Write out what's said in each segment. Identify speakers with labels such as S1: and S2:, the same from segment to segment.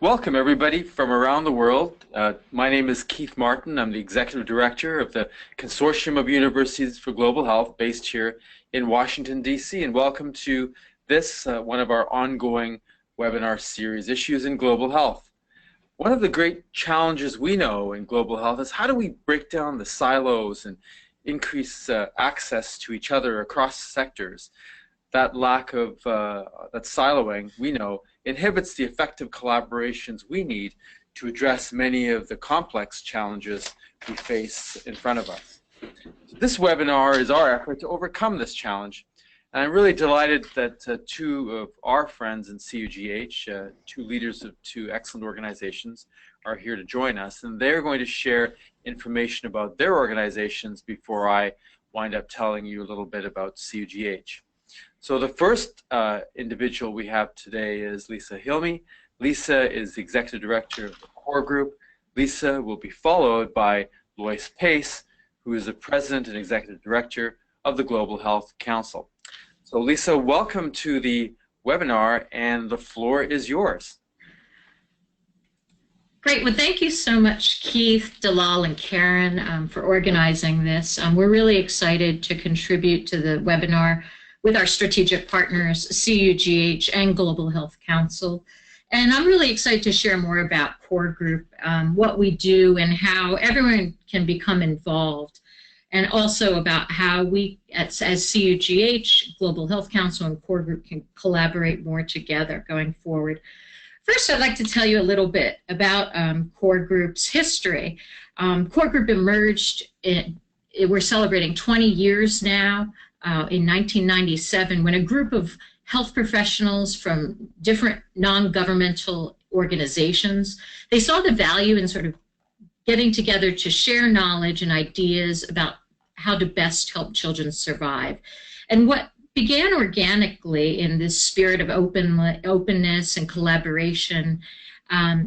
S1: Welcome, everybody from around the world. My name is Keith Martin. I'm the Executive Director of the Consortium of Universities for Global Health based here in Washington, D.C. And welcome to this, one of our ongoing webinar series, Issues in Global Health. One of the great challenges we know in global health is how do we break down the silos and increase access to each other across sectors. That lack of that siloing, we know, inhibits the effective collaborations we need to address many of the complex challenges we face in front of us. So this webinar is our effort to overcome this challenge. And I'm really delighted that two of our friends in CUGH, two leaders of two excellent organizations, are here to join us. And they're going to share information about their organizations before I wind up telling you a little bit about CUGH. So the first individual we have today is Lisa Hilmi. Lisa is the Executive Director of the Core Group. Lisa will be followed by Loyce, who is the President and Executive Director of the Global Health Council. So Lisa, welcome to the webinar, and the floor is yours.
S2: Great. Well, thank you so much, Keith, Dalal, and Karen, for organizing this. We're really excited to contribute to the webinar with our strategic partners, CUGH and Global Health Council. And I'm really excited to share more about Core Group, what we do and how everyone can become involved, and also about how we, as CUGH, Global Health Council, and Core Group can collaborate more together going forward. First, I'd like to tell you a little bit about Core Group's history. Core Group emerged, we're celebrating 20 years now, in 1997, when a group of health professionals from different non-governmental organizations, they saw the value in sort of getting together to share knowledge and ideas about how to best help children survive. And what began organically in this spirit of openness and collaboration,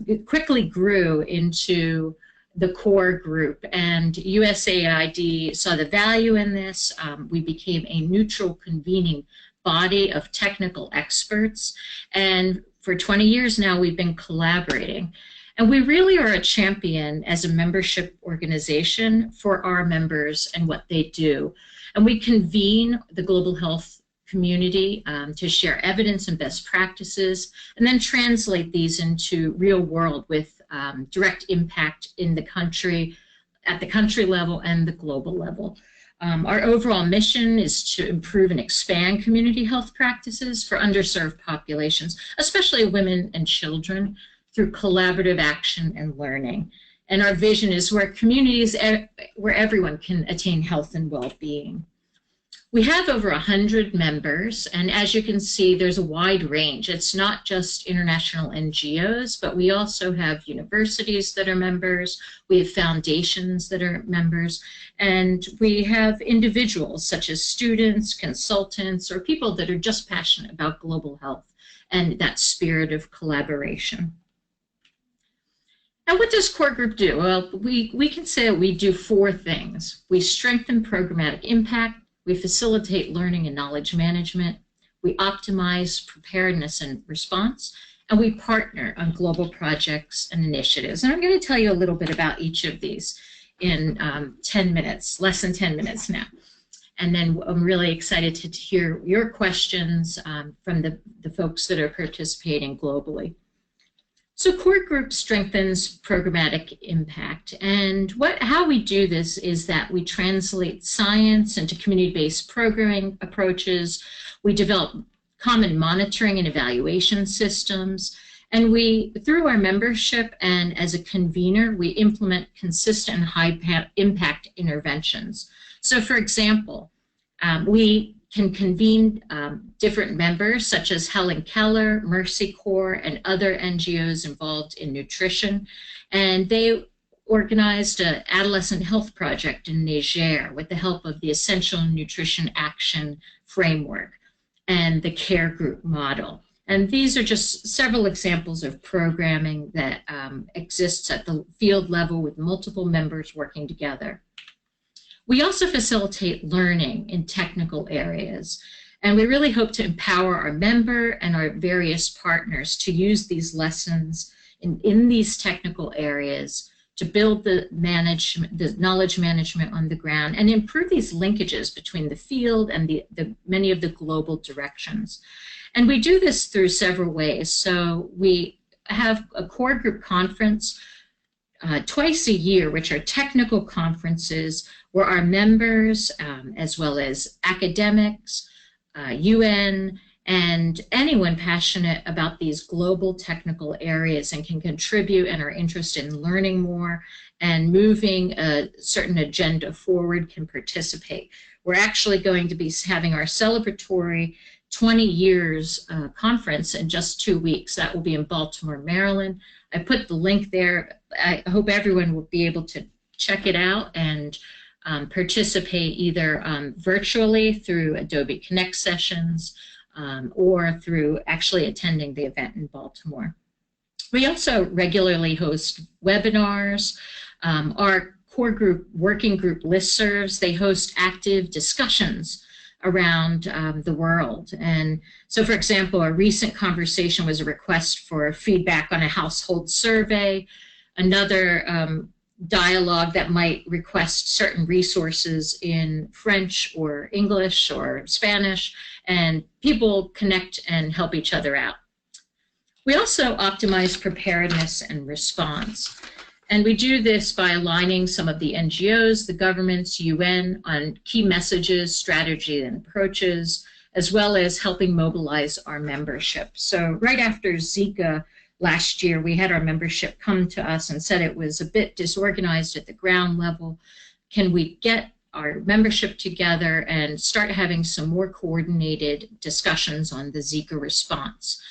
S2: it quickly grew into the Core Group, and USAID saw the value in this. We became a neutral convening body of technical experts, and for 20 years now we've been collaborating. And we really are a champion as a membership organization for our members and what they do. And we convene the global health community to share evidence and best practices, and then translate these into real world with direct impact in the country, at the country level and the global level. Our overall mission is to improve and expand community health practices for underserved populations, especially women and children, through collaborative action and learning. And our vision is where communities, where everyone can attain health and well-being. We have over 100 members, and as you can see, there's a wide range. It's not just international NGOs, but we also have universities that are members, we have foundations that are members, and we have individuals such as students, consultants, or people that are just passionate about global health and that spirit of collaboration. Now, what does Core Group do? Well, we can say that we do four things. We strengthen programmatic impact, we facilitate learning and knowledge management, we optimize preparedness and response, and we partner on global projects and initiatives. And I'm going to tell you a little bit about each of these in 10 minutes, less than 10 minutes now. And then I'm really excited to hear your questions from the folks that are participating globally. So Core Group strengthens programmatic impact, and how we do this is that we translate science into community-based programming approaches, we develop common monitoring and evaluation systems, and we, through our membership and as a convener, we implement consistent and high-impact interventions. So for example, we can convene different members such as Helen Keller, Mercy Corps, and other NGOs involved in nutrition. And they organized an adolescent health project in Niger with the help of the Essential Nutrition Action Framework and the Care Group model. And these are just several examples of programming that exists at the field level with multiple members working together. We also facilitate learning in technical areas, and we really hope to empower our member and our various partners to use these lessons in these technical areas to build the knowledge management on the ground and improve these linkages between the field and the many of the global directions. And we do this through several ways. So we have a core group conference twice a year, which are technical conferences where our members, as well as academics, UN, and anyone passionate about these global technical areas and can contribute and are interested in learning more and moving a certain agenda forward can participate. We're actually going to be having our celebratory 20 years conference in just 2 weeks. That will be in Baltimore, Maryland. I put the link there. I hope everyone will be able to check it out and participate either virtually through Adobe Connect sessions or through actually attending the event in Baltimore. We also regularly host webinars. Our core group, working group listservs, they host active discussions around the world. And so, for example, a recent conversation was a request for feedback on a household survey. Another dialogue that might request certain resources in French or English or Spanish, and people connect and help each other out. We also optimize preparedness and response. And we do this by aligning some of the NGOs, the governments, UN on key messages, strategy, and approaches, as well as helping mobilize our membership. So right after Zika last year, we had our membership come to us and said it was a bit disorganized at the ground level. Can we get our membership together and start having some more coordinated discussions on the Zika response?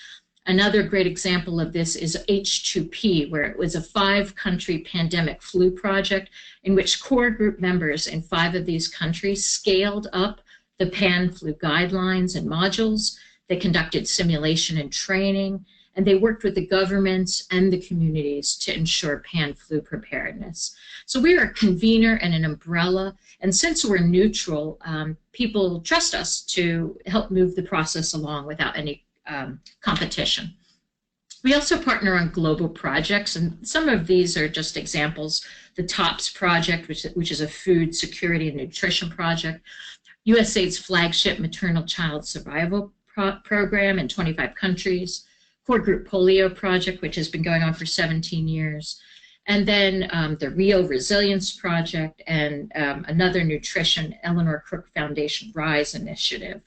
S2: Another great example of this is H2P, where it was a 5-country pandemic flu project in which core group members in 5 of these countries scaled up the pan flu guidelines and modules. They conducted simulation and training, and they worked with the governments and the communities to ensure pan flu preparedness. So we are a convener and an umbrella, and since we're neutral, people trust us to help move the process along without any competition. We also partner on global projects, and some of these are just examples. The TOPS project, which is a food security and nutrition project, USAID's flagship maternal child survival program in 25 countries, Core Group Polio project, which has been going on for 17 years, and then the Rio Resilience Project and another nutrition, Eleanor Crook Foundation RISE initiative.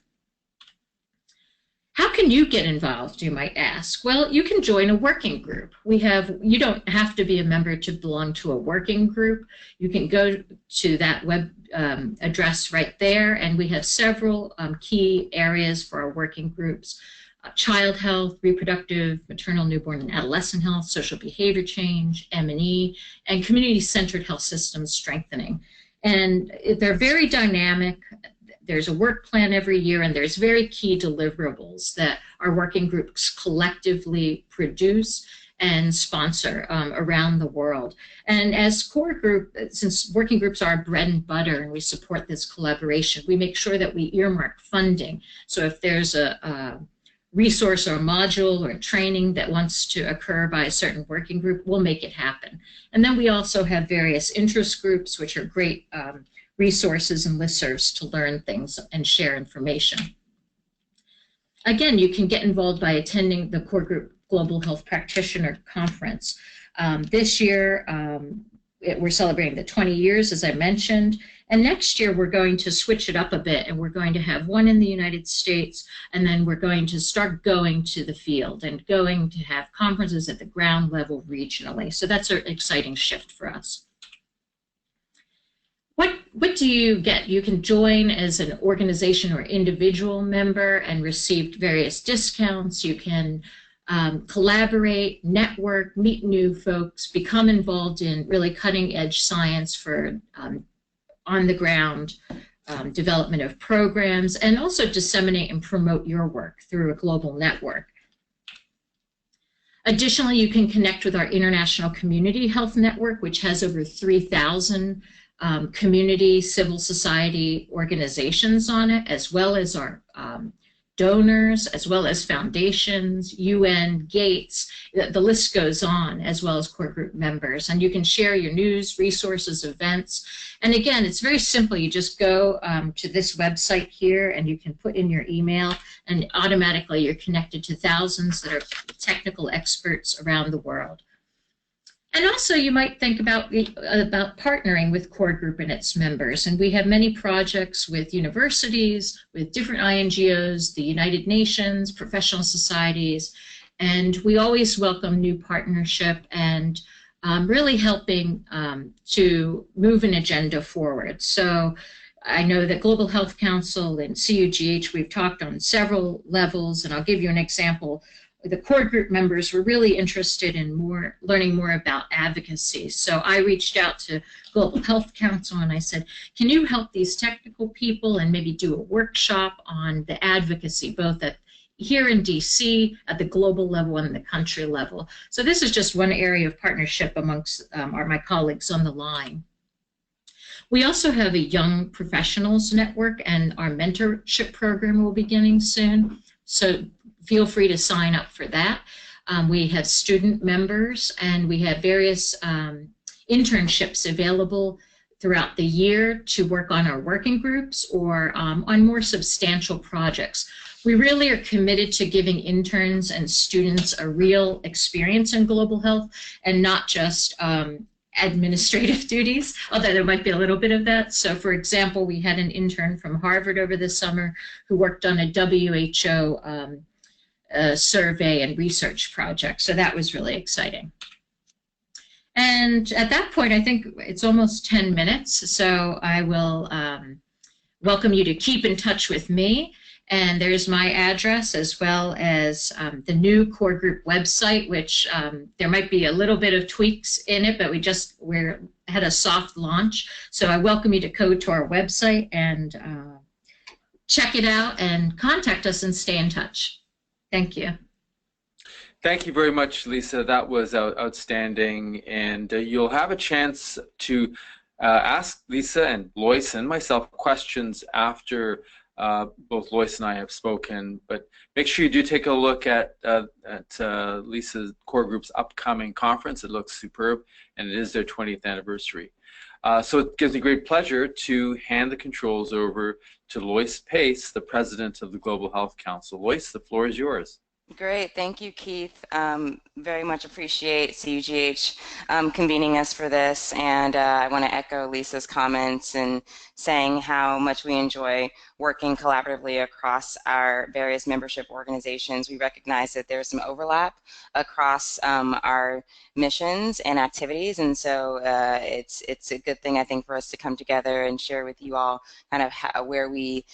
S2: How can you get involved, you might ask? Well, you can join a working group. You don't have to be a member to belong to a working group. You can go to that web address right there, and we have several key areas for our working groups. Child health, reproductive, maternal, newborn, and adolescent health, social behavior change, M&E, and community-centered health systems strengthening. And they're very dynamic. There's a work plan every year, and there's very key deliverables that our working groups collectively produce and sponsor around the world. And as core group, since working groups are our bread and butter and we support this collaboration, we make sure that we earmark funding. So if there's a resource or a module or a training that wants to occur by a certain working group, we'll make it happen. And then we also have various interest groups, which are great resources and listservs to learn things and share information. Again, you can get involved by attending the Core Group Global Health Practitioner Conference. This year, we're celebrating the 20 years, as I mentioned, and next year we're going to switch it up a bit, and we're going to have one in the United States, and then we're going to start going to the field and going to have conferences at the ground level regionally. So that's an exciting shift for us. What do you get? You can join as an organization or individual member and receive various discounts. You can collaborate, network, meet new folks, become involved in really cutting edge science for on the ground development of programs, and also disseminate and promote your work through a global network. Additionally, you can connect with our International Community Health Network, which has over 3,000 community civil society organizations on it, as well as our donors, as well as foundations, UN, Gates, the list goes on, as well as core group members. And you can share your news, resources, events. And again, it's very simple. You just go to this website here and you can put in your email, and automatically you're connected to thousands that are technical experts around the world. And also you might think about partnering with core group and its members. And we have many projects with universities, with different INGOs, the United Nations, professional societies, and we always welcome new partnership and really helping to move an agenda forward. So I know that Global Health Council and CUGH, we've talked on several levels, and I'll give you an example. The core group members were really interested in learning more about advocacy. So I reached out to Global Health Council and I said, can you help these technical people and maybe do a workshop on the advocacy, both here in DC, at the global level and the country level. So this is just one area of partnership amongst my colleagues on the line. We also have a young professionals network, and our mentorship program will be beginning soon. So feel free to sign up for that. We have student members, and we have various internships available throughout the year to work on our working groups or on more substantial projects. We really are committed to giving interns and students a real experience in global health and not just administrative duties, although there might be a little bit of that. So for example, we had an intern from Harvard over the summer who worked on a WHO survey and research project. So that was really exciting. And at that point, I think it's almost 10 minutes. So I will welcome you to keep in touch with me. And there's my address, as well as the new core group website, which there might be a little bit of tweaks in it, but we had a soft launch. So I welcome you to go to our website and check it out and contact us and stay in touch. Thank you.
S1: Thank you very much, Lisa. That was outstanding. And you'll have a chance to ask Lisa and Loyce and myself questions after both Loyce and I have spoken. But make sure you do take a look at Lisa's core group's upcoming conference. It looks superb, and it is their 20th anniversary. So it gives me great pleasure to hand the controls over to Loyce Pace, the president of the Global Health Council. Loyce, the floor is yours.
S3: Great, thank you, Keith. Very much appreciate CUGH convening us for this, and I want to echo Lisa's comments and saying how much we enjoy working collaboratively across our various membership organizations. We recognize that there's some overlap across our missions and activities, and so it's a good thing, I think, for us to come together and share with you all kind of where we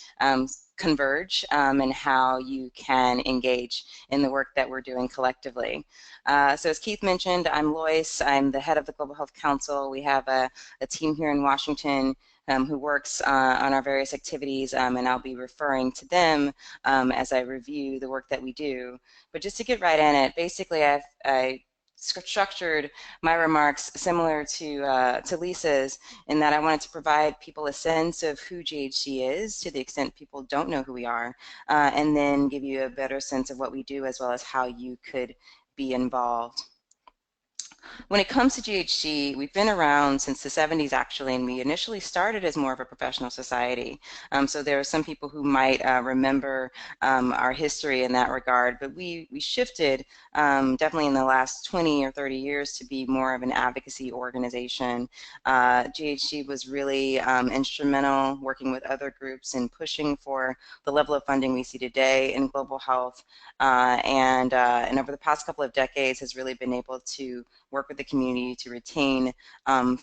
S3: converge and how you can engage in the work that we're doing collectively. So as Keith mentioned, I'm Loyce. I'm the head of the Global Health Council. We have a team here in Washington who works on our various activities, and I'll be referring to them as I review the work that we do. But just to get right in it, basically I structured my remarks similar to Lisa's, in that I wanted to provide people a sense of who GHC is, to the extent people don't know who we are, and then give you a better sense of what we do, as well as how you could be involved. When it comes to GHC, we've been around since the 70s, actually, and we initially started as more of a professional society. So there are some people who might remember our history in that regard, but we shifted definitely in the last 20 or 30 years to be more of an advocacy organization. GHC was really instrumental, working with other groups in pushing for the level of funding we see today in global health, and over the past couple of decades has really been able to work with the community to retain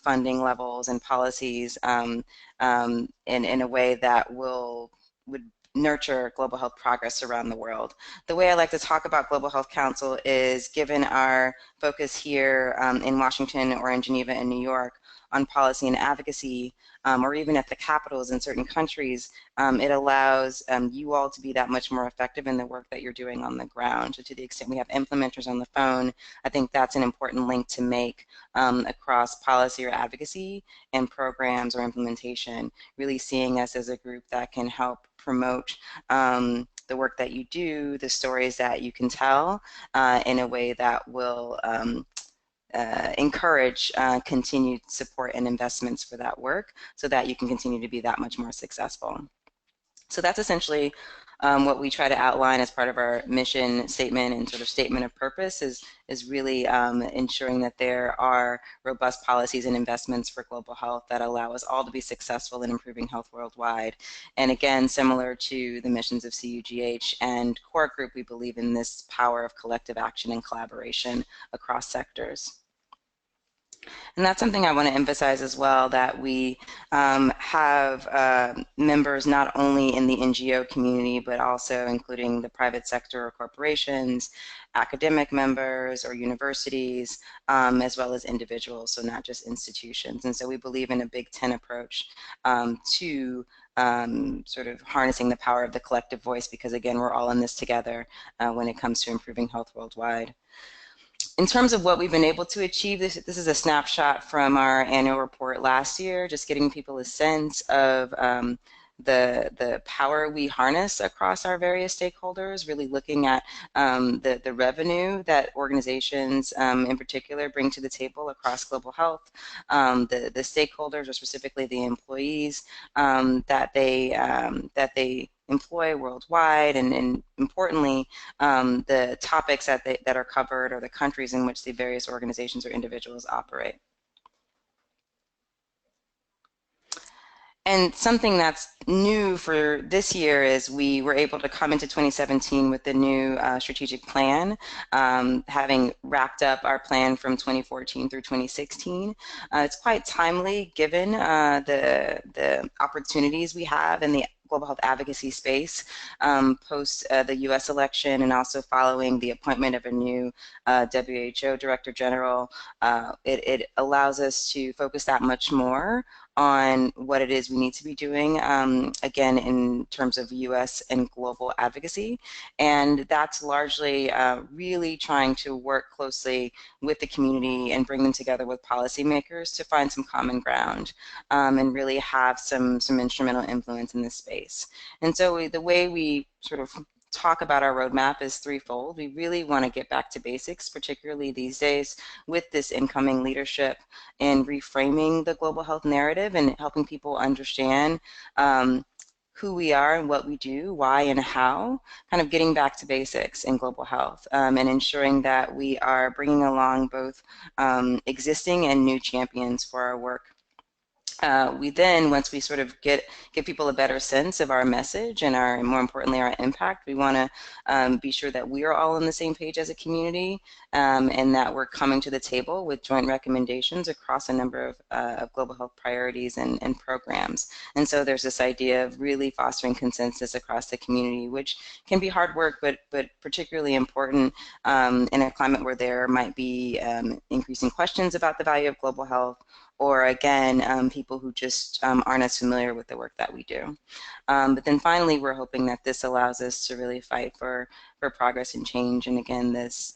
S3: funding levels and policies in a way that would nurture global health progress around the world. The way I like to talk about Global Health Council is, given our focus here in Washington or in Geneva and New York on policy and advocacy, or even at the capitals in certain countries, it allows you all to be that much more effective in the work that you're doing on the ground. So to the extent we have implementers on the phone, I think that's an important link to make across policy or advocacy and programs or implementation, really seeing us as a group that can help promote the work that you do, the stories that you can tell in a way that will encourage continued support and investments for that work so that you can continue to be that much more successful. So that's essentially what we try to outline as part of our mission statement and sort of statement of purpose is really ensuring that there are robust policies and investments for global health that allow us all to be successful in improving health worldwide. And again, similar to the missions of CUGH and Core Group, we believe in this power of collective action and collaboration across sectors. And that's something I want to emphasize as well, that we have members not only in the NGO community, but also including the private sector or corporations, academic members or universities, as well as individuals, so not just institutions. And so we believe in a Big Ten approach to sort of harnessing the power of the collective voice, because again, we're all in this together when it comes to improving health worldwide. In terms of what we've been able to achieve, this is a snapshot from our annual report last year, just getting people a sense of the power we harness across our various stakeholders, really looking at the revenue that organizations in particular bring to the table across global health, the stakeholders, or specifically the employees that they employ worldwide, and importantly, the topics that are covered, or the countries in which the various organizations or individuals operate. And something that's new for this year is we were able to come into 2017 with the new strategic plan, having wrapped up our plan from 2014 through 2016. It's quite timely given the opportunities we have in the global health advocacy space post the US election, and also following the appointment of a new WHO Director General. It allows us to focus that much more on what it is we need to be doing, again, in terms of US and global advocacy. And that's largely really trying to work closely with the community and bring them together with policymakers to find some common ground and really have some instrumental influence in this space. And so the way we sort of talk about our roadmap is threefold. We really want to get back to basics, particularly these days with this incoming leadership, and reframing the global health narrative and helping people understand who we are and what we do, why and how, kind of getting back to basics in global health, and ensuring that we are bringing along both existing and new champions for our work. We then, once we sort of give people a better sense of our message and more importantly, our impact, we want to be sure that we are all on the same page as a community, and that we're coming to the table with joint recommendations across a number of global health priorities and programs. And so there's this idea of really fostering consensus across the community, which can be hard work, but particularly important in a climate where there might be increasing questions about the value of global health, or again, people who just aren't as familiar with the work that we do. But then finally, we're hoping that this allows us to really fight for progress and change, and again, this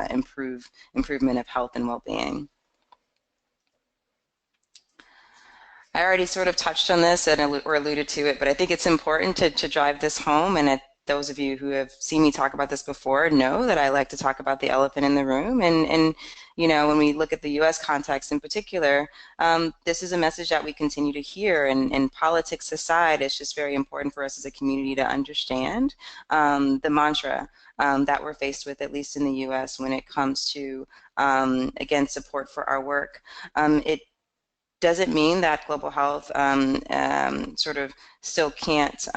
S3: improvement of health and well-being. I already sort of touched on this or alluded to it, but I think it's important to drive this home, and those of you who have seen me talk about this before know that I like to talk about the elephant in the room. And you know, when we look at the U.S. context in particular, this is a message that we continue to hear. And politics aside, it's just very important for us as a community to understand the mantra that we're faced with, at least in the U.S., when it comes to, again, support for our work. It doesn't mean that global health sort of still can't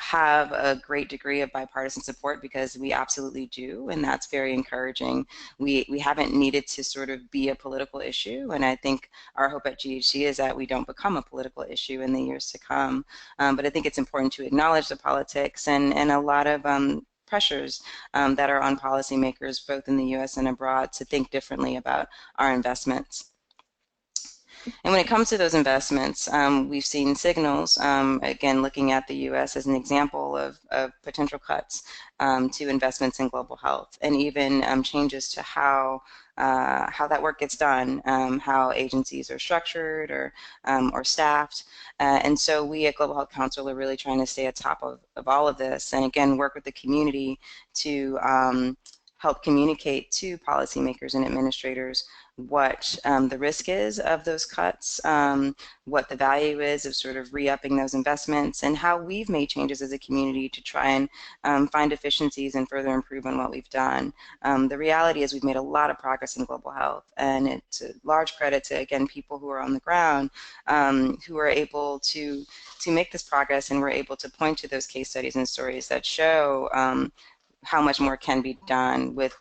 S3: have a great degree of bipartisan support, because we absolutely do, and that's very encouraging. We haven't needed to sort of be a political issue, and I think our hope at GHC is that we don't become a political issue in the years to come. But I think it's important to acknowledge the politics and a lot of pressures that are on policymakers, both in the U.S. and abroad, to think differently about our investments. And when it comes to those investments, we've seen signals, again, looking at the U.S. as an example of potential cuts to investments in global health, and even changes to how how that work gets done, how agencies are structured or staffed. And so we at Global Health Council are really trying to stay at top of all of this, and again, work with the community to help communicate to policymakers and administrators what the risk is of those cuts, what the value is of sort of re-upping those investments, and how we've made changes as a community to try and find efficiencies and further improve on what we've done. The reality is we've made a lot of progress in global health, and it's a large credit to, again, people who are on the ground who are able to make this progress, and we're able to point to those case studies and stories that show how much more can be done with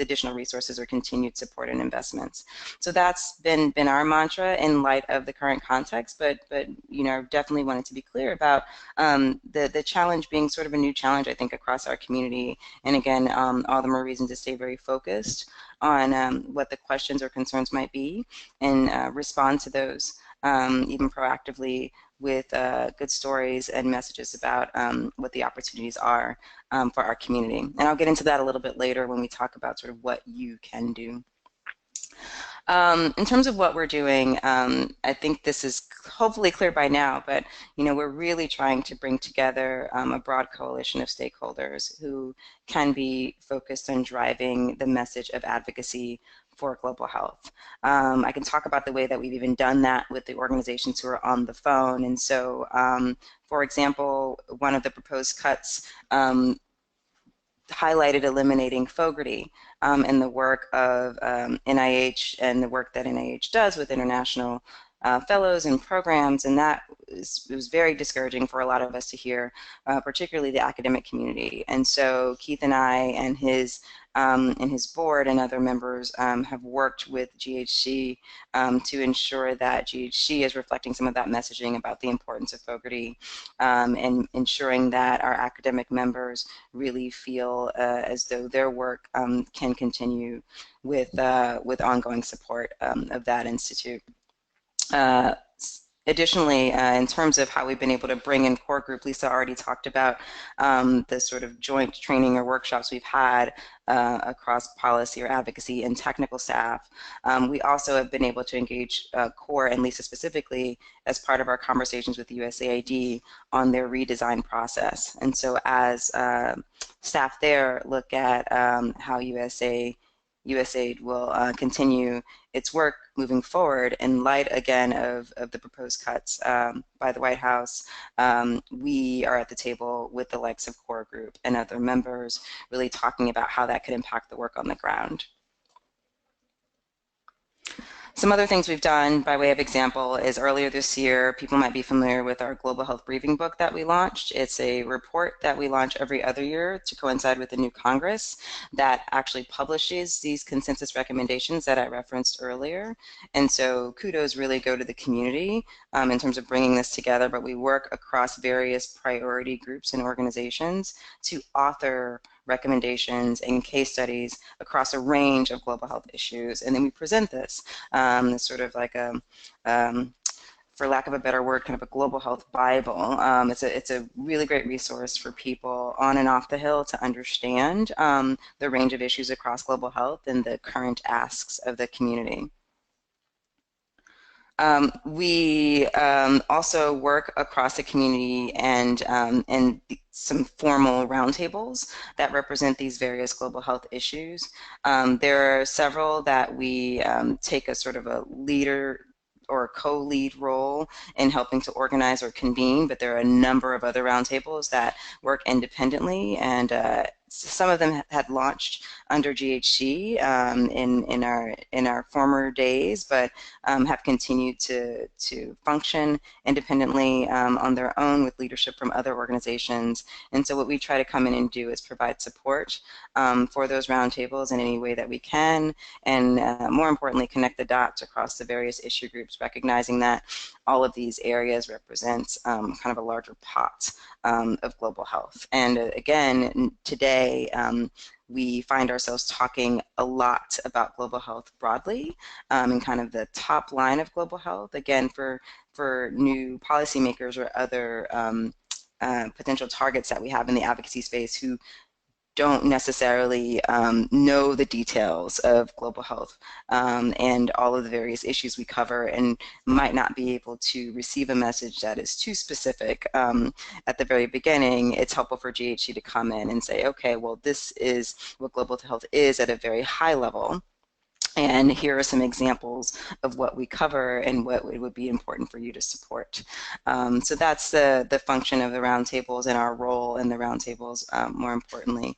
S3: additional resources or continued support and investments. So that's been our mantra in light of the current context, but definitely wanted to be clear about the challenge being sort of a new challenge, I think, across our community. And again, all the more reason to stay very focused on what the questions or concerns might be, and respond to those even proactively with good stories and messages about what the opportunities are for our community. And I'll get into that a little bit later when we talk about sort of what you can do. In terms of what we're doing, I think this is hopefully clear by now, but we're really trying to bring together a broad coalition of stakeholders who can be focused on driving the message of advocacy for global health. I can talk about the way that we've even done that with the organizations who are on the phone. And so, for example, one of the proposed cuts highlighted eliminating Fogarty and the work of NIH and the work that NIH does with international fellows and programs, and that was very discouraging for a lot of us to hear, particularly the academic community. And so Keith and I and his board and other members have worked with GHC to ensure that GHC is reflecting some of that messaging about the importance of Fogarty, and ensuring that our academic members really feel as though their work can continue with ongoing support of that institute. Additionally, in terms of how we've been able to bring in core group, Lisa already talked about the sort of joint training or workshops we've had across policy or advocacy and technical staff. We also have been able to engage core and Lisa specifically as part of our conversations with the USAID on their redesign process. And so as staff there look at how USAID will continue its work moving forward in light, again, of the proposed cuts by the White House, we are at the table with the likes of Core Group and other members, really talking about how that could impact the work on the ground. Some other things we've done by way of example is earlier this year, people might be familiar with our Global Health Briefing book that we launched. It's a report that we launch every other year to coincide with the new Congress that actually publishes these consensus recommendations that I referenced earlier. And so kudos really go to the community in terms of bringing this together, but we work across various priority groups and organizations to author recommendations and case studies across a range of global health issues. And then we present this sort of like a, for lack of a better word, kind of a global health Bible. It's a really great resource for people on and off the Hill to understand the range of issues across global health and the current asks of the community. We also work across the community and some formal roundtables that represent these various global health issues. There are several that we take a sort of a leader or co-lead role in helping to organize or convene, but there are a number of other roundtables that work independently, and some of them had launched under GHC in our former days, but have continued to function independently on their own with leadership from other organizations. And so what we try to come in and do is provide support for those roundtables in any way that we can, and more importantly, connect the dots across the various issue groups, recognizing that all of these areas represent kind of a larger pot of global health. And again, today, we find ourselves talking a lot about global health broadly and kind of the top line of global health, again, for new policymakers or other potential targets that we have in the advocacy space who don't necessarily know the details of global health and all of the various issues we cover, and might not be able to receive a message that is too specific at the very beginning. It's helpful for GHC to come in and say, okay, well, this is what global health is at a very high level. And here are some examples of what we cover and what it would be important for you to support. So that's the function of the roundtables and our role in the roundtables, more importantly.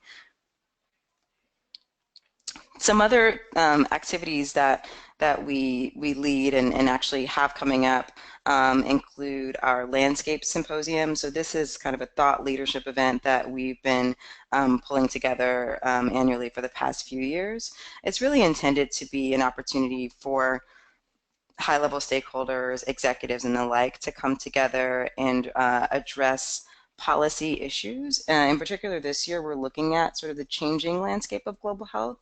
S3: Some other activities that we lead and actually have coming up include our landscape symposium. So this is kind of a thought leadership event that we've been pulling together annually for the past few years. It's really intended to be an opportunity for high-level stakeholders, executives, and the like to come together and address policy issues. In particular, this year, we're looking at sort of the changing landscape of global health,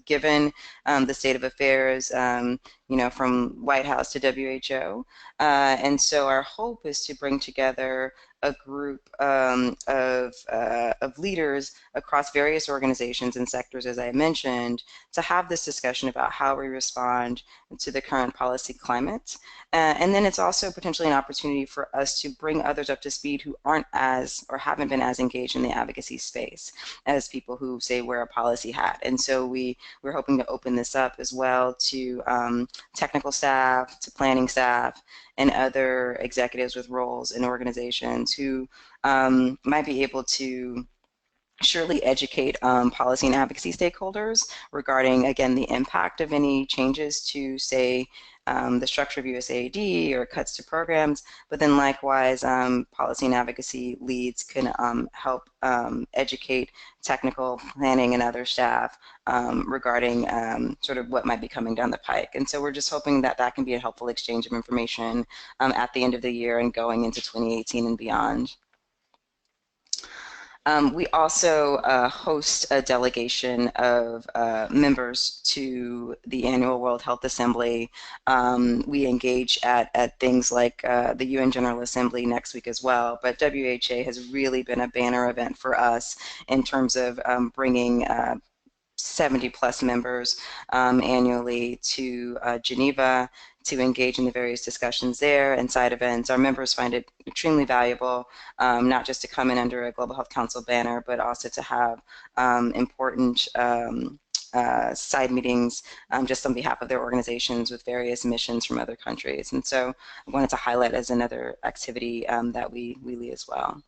S3: given the state of affairs, from White House to WHO. And so our hope is to bring together a group of leaders across various organizations and sectors, as I mentioned, to have this discussion about how we respond to the current policy climate. And then it's also potentially an opportunity for us to bring others up to speed who aren't as or haven't been as engaged in the advocacy space as people who say wear a policy hat. And so we're hoping to open this up as well to technical staff, to planning staff, and other executives with roles in organizations who might be able to surely educate policy and advocacy stakeholders regarding, again, the impact of any changes to, say, the structure of USAID or cuts to programs, but then likewise, policy and advocacy leads can help educate technical planning and other staff regarding sort of what might be coming down the pike. And so we're just hoping that that can be a helpful exchange of information at the end of the year and going into 2018 and beyond. We also host a delegation of members to the annual World Health Assembly. We engage at things like the UN General Assembly next week as well, but WHA has really been a banner event for us in terms of bringing 70 plus members annually to Geneva to engage in the various discussions there and side events. Our members find it extremely valuable, not just to come in under a Global Health Council banner, but also to have important side meetings just on behalf of their organizations with various missions from other countries. And so I wanted to highlight as another activity that we lead as well.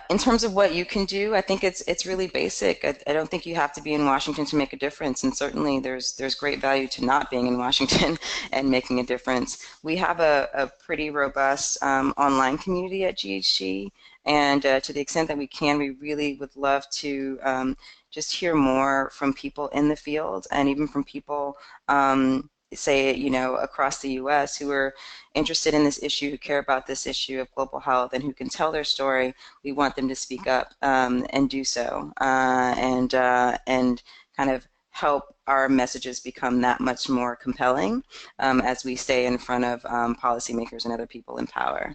S3: In terms of what you can do, I think it's really basic. I don't think you have to be in Washington to make a difference, and certainly there's great value to not being in Washington and making a difference. We have a pretty robust online community at GHG, and to the extent that we can, we really would love to just hear more from people in the field and even from people say, across the U.S. who are interested in this issue, who care about this issue of global health, and who can tell their story. We want them to speak up and do so, and kind of help our messages become that much more compelling as we stay in front of policymakers and other people in power.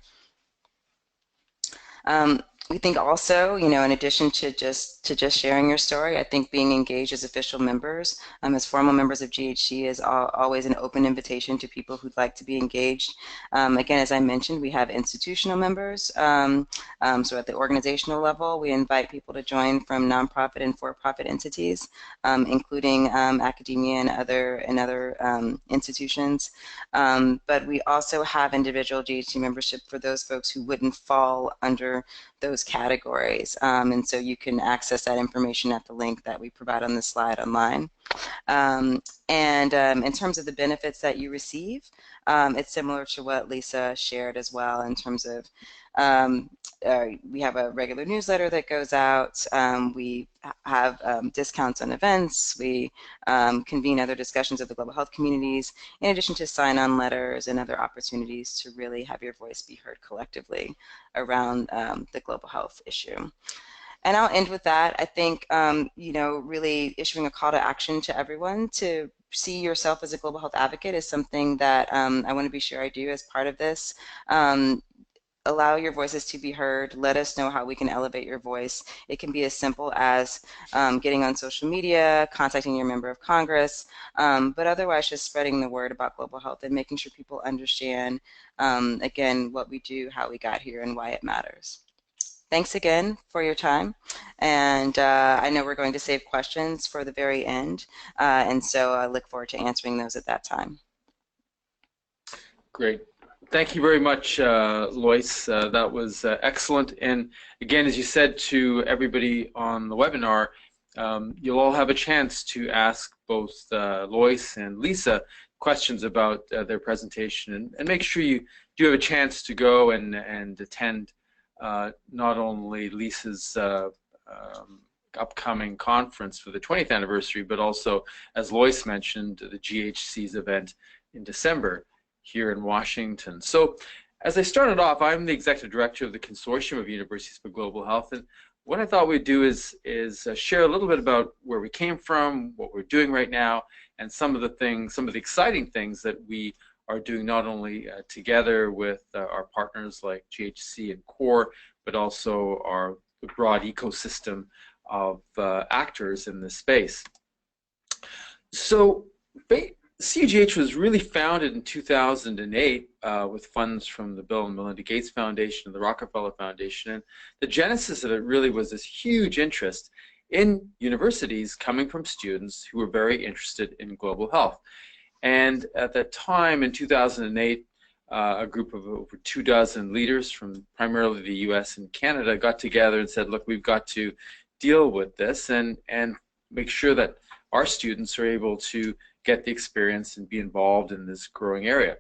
S3: We think also, in addition to just sharing your story, I think being engaged as official members, as formal members of GHC is always an open invitation to people who'd like to be engaged. Again, as I mentioned, we have institutional members. So at the organizational level, we invite people to join from nonprofit and for-profit entities, including academia and other institutions. But we also have individual GHC membership for those folks who wouldn't fall under those categories, and so you can access that information at the link that we provide on the slide online. In terms of the benefits that you receive, it's similar to what Lisa shared as well in terms of we have a regular newsletter that goes out. We have discounts on events. We convene other discussions of the global health communities, in addition to sign-on letters and other opportunities to really have your voice be heard collectively around the global health issue. And I'll end with that. I think, really issuing a call to action to everyone to see yourself as a global health advocate is something that I want to be sure I do as part of this. allow your voices to be heard. Let us know how we can elevate your voice. It can be as simple as getting on social media, contacting your member of Congress, but otherwise just spreading the word about global health and making sure people understand, again, what we do, how we got here, and why it matters. Thanks again for your time, and I know we're going to save questions for the very end, and so I look forward to answering those at that time.
S1: Great. Thank you very much, Loyce. That was excellent. And again, as you said to everybody on the webinar, you'll all have a chance to ask both Loyce and Lisa questions about their presentation. And make sure you do have a chance to go and attend not only Lisa's upcoming conference for the 20th anniversary, but also, as Loyce mentioned, the GHC's event in December here in Washington. So as I started off, I'm the executive director of the Consortium of Universities for Global Health, and what I thought we'd do is share a little bit about where we came from, what we're doing right now, and some of the exciting things that we are doing not only together with our partners like GHC and CORE, but also our broad ecosystem of actors in this space. So CUGH was really founded in 2008 with funds from the Bill and Melinda Gates Foundation and the Rockefeller Foundation. And the genesis of it really was this huge interest in universities coming from students who were very interested in global health. And at that time, in 2008, a group of over 24 leaders from primarily the US and Canada got together and said, look, we've got to deal with this and make sure that our students are able to get the experience and be involved in this growing area.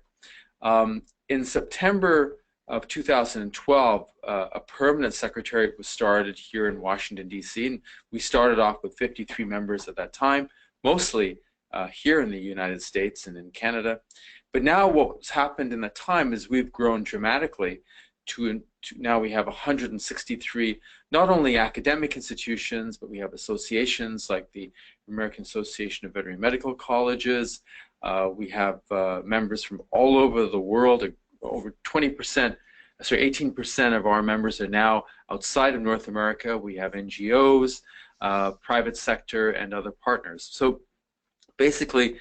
S1: In September of 2012, a permanent secretariat was started here in Washington, D.C., and we started off with 53 members at that time, mostly here in the United States and in Canada. But now what's happened in that time is we've grown dramatically to now we have 163 not only academic institutions, but we have associations like the American Association of Veterinary Medical Colleges. We have members from all over the world. Over 18% of our members are now outside of North America. We have NGOs, private sector, and other partners. So basically,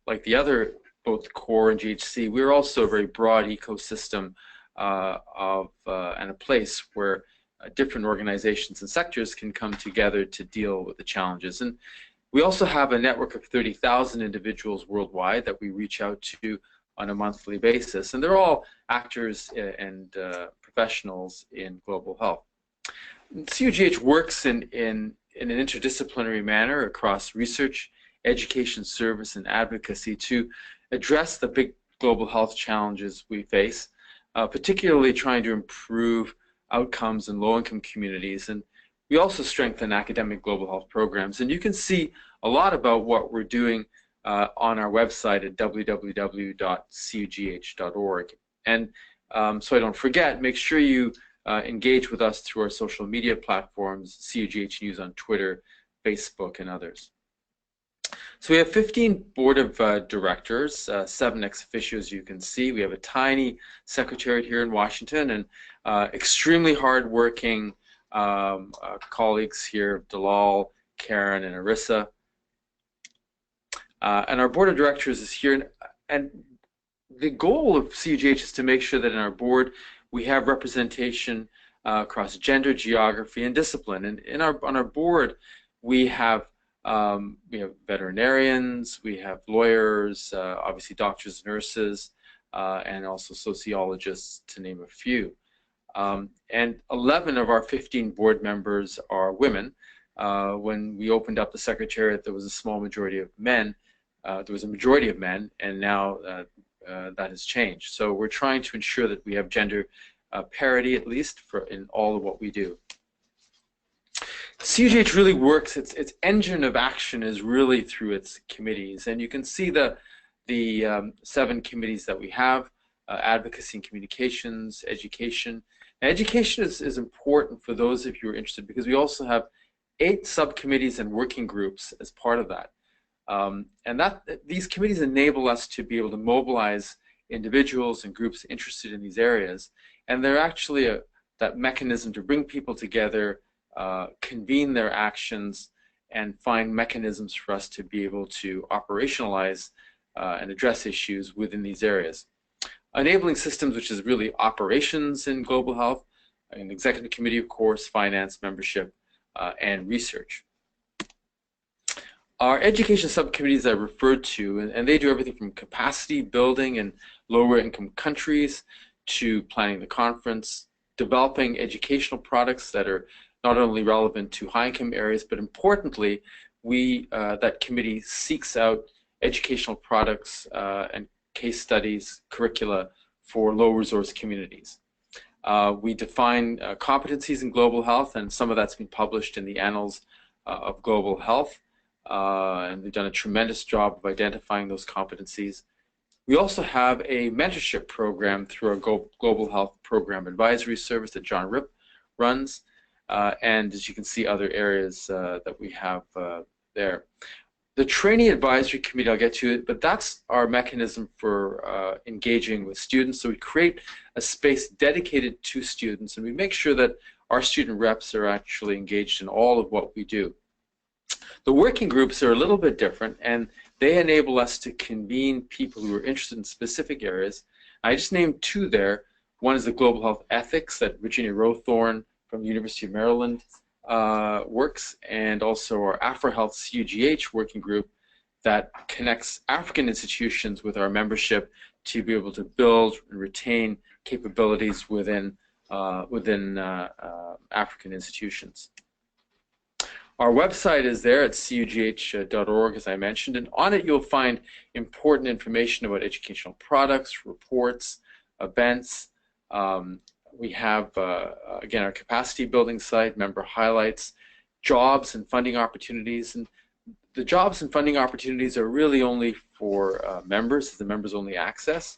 S1: like the other, both CORE and GHC, we're also a very broad ecosystem and a place where different organizations and sectors can come together to deal with the challenges. And we also have a network of 30,000 individuals worldwide that we reach out to on a monthly basis, and they're all actors and professionals in global health. CUGH works in an interdisciplinary manner across research, education, service, and advocacy to address the big global health challenges we face, particularly trying to improve outcomes in low-income communities. And we also strengthen academic global health programs. And you can see a lot about what we're doing on our website at www.cugh.org. And so I don't forget, make sure you engage with us through our social media platforms, CUGH News on Twitter, Facebook, and others. So we have 15 board of directors, 7 ex officios you can see. We have a tiny secretariat here in Washington and extremely hard-working colleagues here, Dalal, Karen, and Arissa. And our board of directors is here. And the goal of CUGH is to make sure that in our board we have representation across gender, geography, and discipline. And on our board we have veterinarians, we have lawyers, obviously doctors, nurses, and also sociologists, to name a few. And 11 of our 15 board members are women. When we opened up the secretariat, there was a small majority of men. There was a majority of men, and now that has changed. So we're trying to ensure that we have gender parity, at least, in all of what we do. CUGH really works, its engine of action is really through its committees, and you can see the 7 committees that we have: advocacy and communications, education. Now, education is important for those of you who are interested, because we also have 8 subcommittees and working groups as part of that. And these committees enable us to be able to mobilize individuals and groups interested in these areas and they're actually that mechanism to bring people together, convene their actions, and find mechanisms for us to be able to operationalize and address issues within these areas. Enabling systems, which is really operations in global health, an executive committee, of course, finance, membership, and research. Our education subcommittees I referred to, and they do everything from capacity building in lower income countries to planning the conference, developing educational products that are not only relevant to high income areas, but importantly, that committee seeks out educational products and case studies, curricula for low resource communities. We define competencies in global health, and some of that's been published in the Annals of Global Health, and we've done a tremendous job of identifying those competencies. We also have a mentorship program through our Global Health Program Advisory Service that John Ripp runs, and as you can see, other areas that we have there. The Trainee Advisory Committee, I'll get to it, but that's our mechanism for engaging with students. So we create a space dedicated to students, and we make sure that our student reps are actually engaged in all of what we do. The working groups are a little bit different, and they enable us to convene people who are interested in specific areas. I just named two there. One is the Global Health Ethics that Virginia Rowthorne from the University of Maryland works, and also our AfroHealth CUGH working group that connects African institutions with our membership to be able to build and retain capabilities within African institutions. Our website is there at cugh.org, as I mentioned, and on it you'll find important information about educational products, reports, events. We have, again, our capacity building site, member highlights, jobs and funding opportunities. And the jobs and funding opportunities are really only for members, it's the members-only access.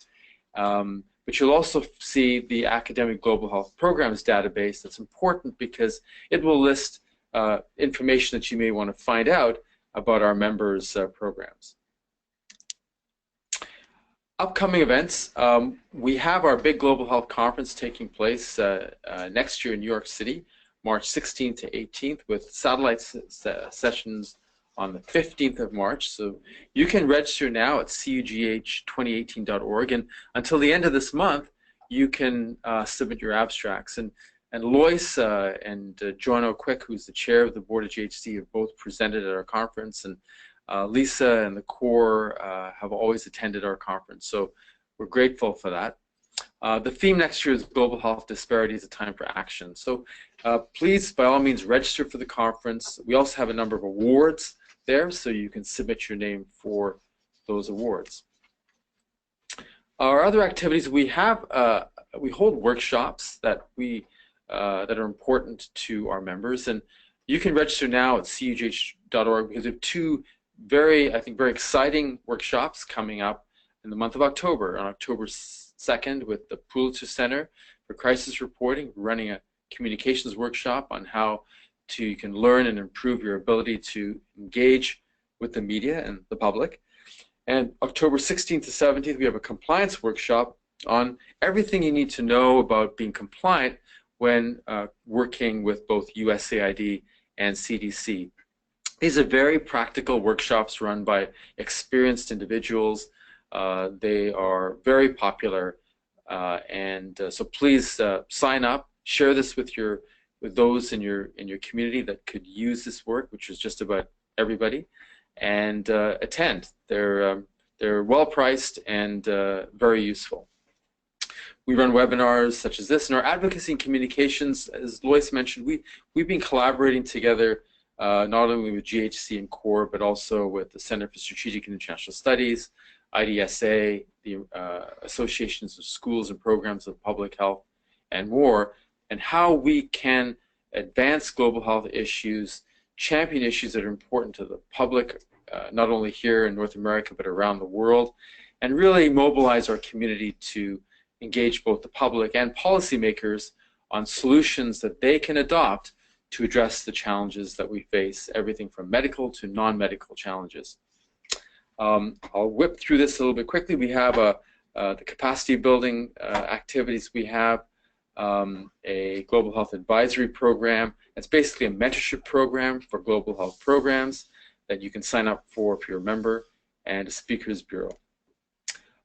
S1: But you'll also see the Academic Global Health Programs database. That's important because it will list information that you may want to find out about our members' programs. Upcoming events, we have our big global health conference taking place next year in New York City, March 16th to 18th, with satellite sessions on the 15th of March. So you can register now at cugh2018.org, and until the end of this month, you can submit your abstracts. And Loyce and Joanna Quick, who's the chair of the board of GHC, have both presented at our conference, and Lisa and the core have always attended our conference, so we're grateful for that. The theme next year is Global Health Disparities, a Time for Action. So please, by all means, register for the conference. We also have a number of awards there, so you can submit your name for those awards. Our other activities, we hold workshops that that are important to our members, and you can register now at cugh.org because we have two very exciting workshops coming up in the month of October. On October 2nd, with the Pulitzer Center for Crisis Reporting, we're running a communications workshop on how you can learn and improve your ability to engage with the media and the public. And October 16th to 17th, we have a compliance workshop on everything you need to know about being compliant when working with both USAID and CDC. These are very practical workshops run by experienced individuals. They are very popular, and so please sign up, share this with those in your community that could use this work, which is just about everybody, and attend. They're well priced and very useful. We run webinars such as this, and our advocacy and communications, as Loyce mentioned, we've been collaborating together not only with GHC and CORE, but also with the Center for Strategic and International Studies, IDSA, the associations of schools and programs of public health, and more, and how we can advance global health issues, champion issues that are important to the public, not only here in North America, but around the world, and really mobilize our community to engage both the public and policymakers on solutions that they can adopt to address the challenges that we face, everything from medical to non-medical challenges. I'll whip through this a little bit quickly. We have the capacity building activities we have. a global health advisory program. It's basically a mentorship program for global health programs that you can sign up for if you're a member, and a speakers bureau.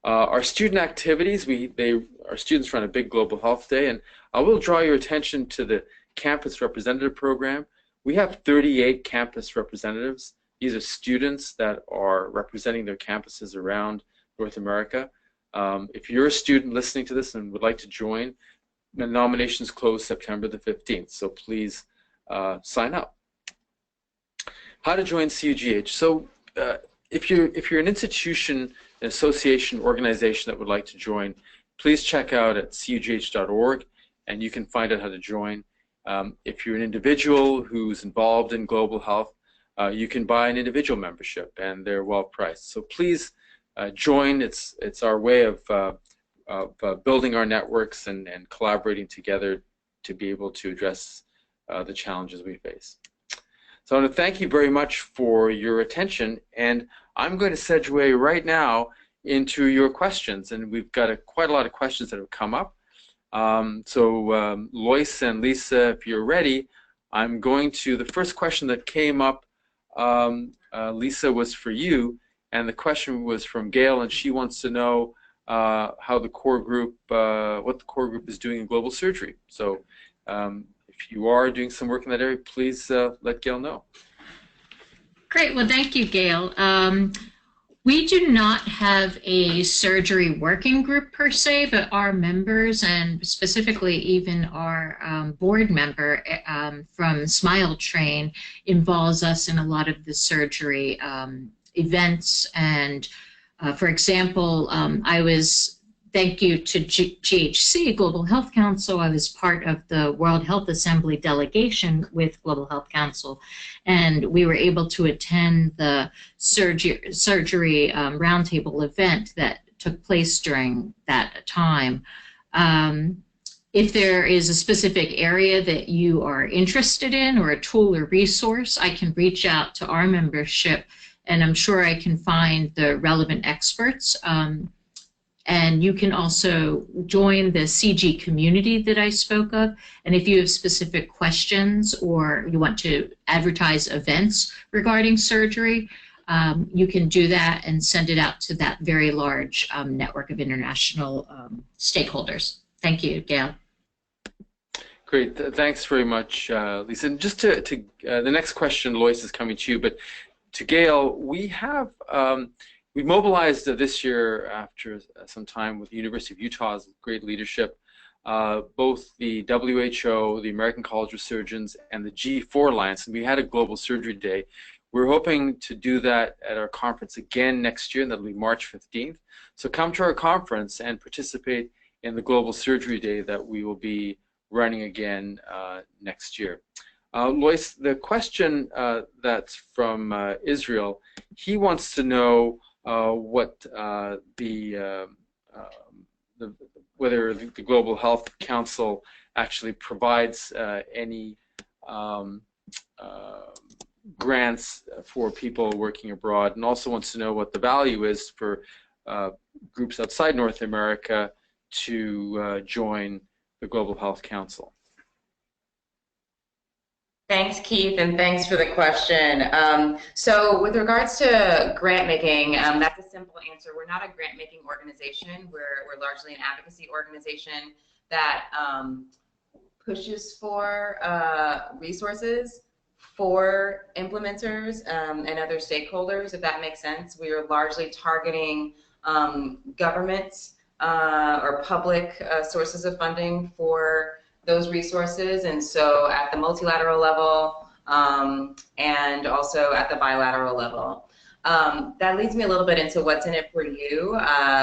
S1: Our student activities, our students run a big global health day, and I will draw your attention to the campus representative program. We have 38 campus representatives. These are students that are representing their campuses around North America. If you're a student listening to this and would like to join, the nominations close September the 15th, so please sign up. How to join CUGH? So if you're an institution, an association, organization that would like to join, please check out at cugh.org and you can find out how to join. If you're an individual who's involved in global health, you can buy an individual membership and they're well priced. So please join. It's our way of building our networks and collaborating together to be able to address the challenges we face. So I want to thank you very much for your attention, and I'm going to segue right now into your questions, and we've got quite a lot of questions that have come up. Loyce and Lisa, if you're ready, I'm going to, the first question that came up, Lisa, was for you, and the question was from Gail, and she wants to know how the core group, what the core group is doing in global surgery. So if you are doing some work in that area, please let Gail know.
S2: Great. Well, thank you, Gail. We do not have a surgery working group per se, but our members, and specifically even our board member from Smile Train, involves us in a lot of the surgery events. And for example, thank you to GHC, Global Health Council. I was part of the World Health Assembly delegation with Global Health Council, and we were able to attend the surgery roundtable event that took place during that time. If there is a specific area that you are interested in, or a tool or resource, I can reach out to our membership, and I'm sure I can find the relevant experts. And you can also join the CG community that I spoke of. And if you have specific questions or you want to advertise events regarding surgery, you can do that and send it out to that very large network of international stakeholders. Thank you, Gail.
S1: Great, thanks very much, Lisa. And just to the next question, Loyce, is coming to you, but to Gail, we have, we mobilized this year after some time with the University of Utah's great leadership, both the WHO, the American College of Surgeons, and the G4 Alliance, and we had a Global Surgery Day. We're hoping to do that at our conference again next year, and that'll be March 15th. So come to our conference and participate in the Global Surgery Day that we will be running again next year. Loyce, the question that's from Israel, he wants to know what whether the Global Health Council actually provides any grants for people working abroad, and also wants to know what the value is for groups outside North America to join the Global Health Council.
S3: Thanks, Keith, and thanks for the question. So with regards to grant making, that's a simple answer. We're not a grant making organization. We're largely an advocacy organization that pushes for resources for implementers and other stakeholders, if that makes sense. We are largely targeting governments or public sources of funding for those resources, and so at the multilateral level and also at the bilateral level. That leads me a little bit into what's in it for you,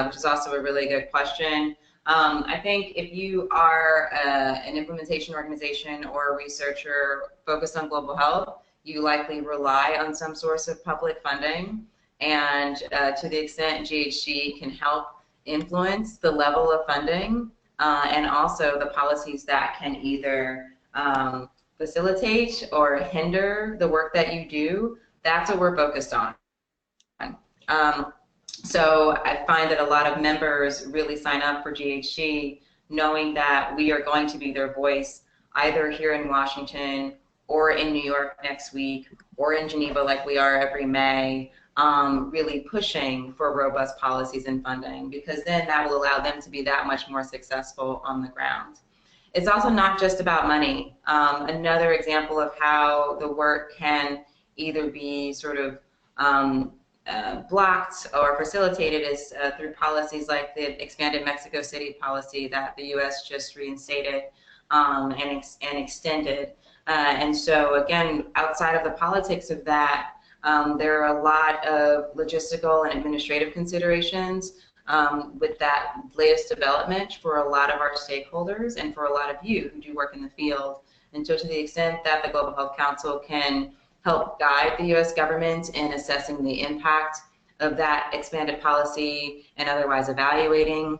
S3: which is also a really good question. I think if you are an implementation organization or a researcher focused on global health, you likely rely on some source of public funding, and to the extent GHG can help influence the level of funding and also the policies that can either facilitate or hinder the work that you do, that's what we're focused on. So I find that a lot of members really sign up for GHG knowing that we are going to be their voice either here in Washington or in New York next week or in Geneva like we are every May, really pushing for robust policies and funding, because then that will allow them to be that much more successful on the ground. It's also not just about money. Another example of how the work can either be sort of blocked or facilitated is through policies like the expanded Mexico City policy that the U.S. just reinstated and extended. And so again, outside of the politics of that, there are a lot of logistical and administrative considerations with that latest development for a lot of our stakeholders and for a lot of you who do work in the field. And so to the extent that the Global Health Council can help guide the U.S. government in assessing the impact of that expanded policy and otherwise evaluating